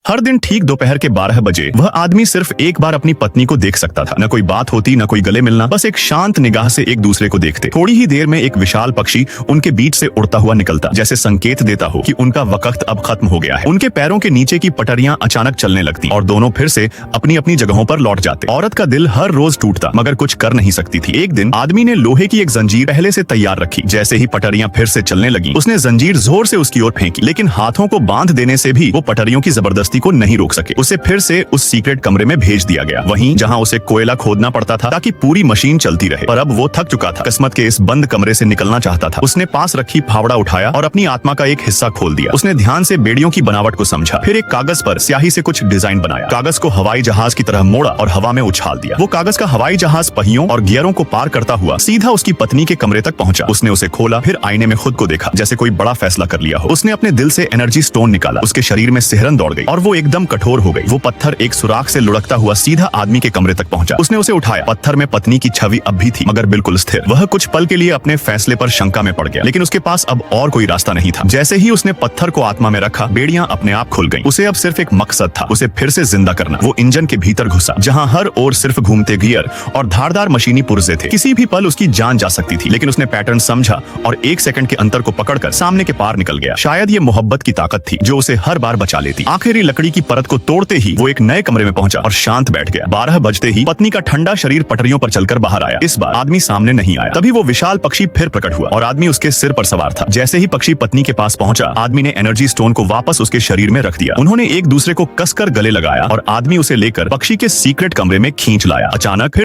हर दिन ठीक दोपहर के 12 बजे वह आदमी सिर्फ एक बार अपनी पत्नी को देख सकता था। न कोई बात होती, न कोई गले मिलना, बस एक शांत निगाह से एक दूसरे को देखते। थोड़ी ही देर में एक विशाल पक्षी उनके बीच से उड़ता हुआ निकलता, जैसे संकेत देता हो कि उनका वक्त अब खत्म हो गया है। उनके पैरों के नीचे की पटरियां अचानक चलने लगती और दोनों फिर से अपनी अपनी जगहों पर लौट जाते। औरत का दिल हर रोज टूटता, मगर कुछ कर नहीं सकती थी। एक दिन आदमी ने लोहे की एक जंजीर पहले से तैयार रखी। जैसे ही पटरियां फिर से चलने लगी, उसने जंजीर जोर से उसकी ओर फेंकी, लेकिन हाथों को बांध देने से भी वो पटरियों की जबरदस्ती को नहीं रोक सके। उसे फिर से उस सीक्रेट कमरे में भेज दिया गया, वहीं जहां उसे कोयला खोदना पड़ता था ताकि पूरी मशीन चलती रहे। पर अब वो थक चुका था, किस्मत के इस बंद कमरे से निकलना चाहता था। उसने पास रखी फावड़ा उठाया और अपनी आत्मा का एक हिस्सा खोल दिया। उसने ध्यान से बेड़ियों की बनावट को समझा, फिर एक कागज पर स्याही से कुछ डिजाइन बनाया। कागज को हवाई जहाज की तरह मोड़ा और हवा में उछाल दिया। वो कागज का हवाई जहाज पहियों और गियरों को पार करता हुआ सीधा उसकी पत्नी के कमरे तक पहुंचा। उसने उसे खोला, फिर आईने में खुद को देखा, जैसे कोई बड़ा फैसला कर लिया हो। उसने अपने दिल से एनर्जी स्टोन निकाला, उसके शरीर में सिहरन दौड़ गई और वो एकदम कठोर हो गई। वो पत्थर एक सुराख से लुढ़कता हुआ सीधा आदमी के कमरे तक पहुंचा। उसने उसे उठाया। पत्थर में पत्नी की छवि अब भी थी, मगर बिल्कुल स्थिर। वह कुछ पल के लिए अपने फैसले पर शंका में पड़ गया, लेकिन उसके पास अब और कोई रास्ता नहीं था। जैसे ही उसने पत्थर को आत्मा में रखा, बेड़ियां अपने आप खुल गईं। उसे अब सिर्फ एक मकसद था, उसे फिर से जिंदा करना। वो इंजन के भीतर घुसा, जहां हर ओर सिर्फ घूमते गियर और धारदार मशीनी पुर्जे थे। किसी भी पल उसकी जान जा सकती थी, लेकिन उसने पैटर्न समझा और एक सेकंड के अंतर को पकड़कर सामने के पार निकल गया। शायद ये मोहब्बत की ताकत थी जो उसे हर बार बचा लेती। आखिरी लकड़ी की परत को तोड़ते ही वो एक नए कमरे में पहुंचा और शांत बैठ गया। 12 बजते ही पत्नी का ठंडा शरीर पटरियों पर चलकर बाहर आया। इस बार आदमी सामने नहीं आया। तभी वो विशाल पक्षी फिर प्रकट हुआ और आदमी उसके सिर पर सवार था। जैसे ही पक्षी पत्नी के पास पहुंचा, आदमी ने एनर्जी स्टोन को वापस उसके शरीर में रख दिया। उन्होंने एक दूसरे को कसकर गले लगाया और आदमी उसे लेकर पक्षी के सीक्रेट कमरे में खींच लाया। अचानक